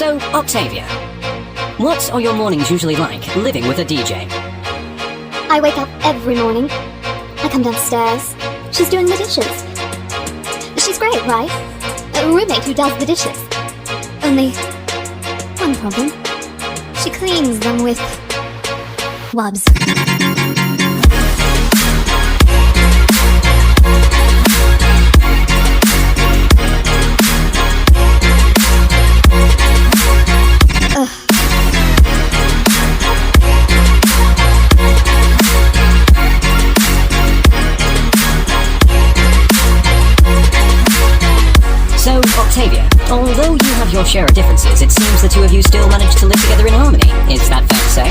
So, Octavia, what are your mornings usually like, living with a DJ? I wake up every morning. I come downstairs. She's doing the dishes. She's great, right? A roommate who does the dishes. Only one problem. She cleans them with wubs. So, Octavia, although you have your share of differences, it seems the two of you still manage to live together in harmony. Is that fair to say?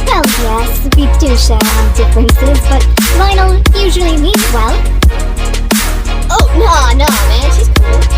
Well, yes, we do share our differences, but Lionel usually means well. Oh, no, man, she's cool.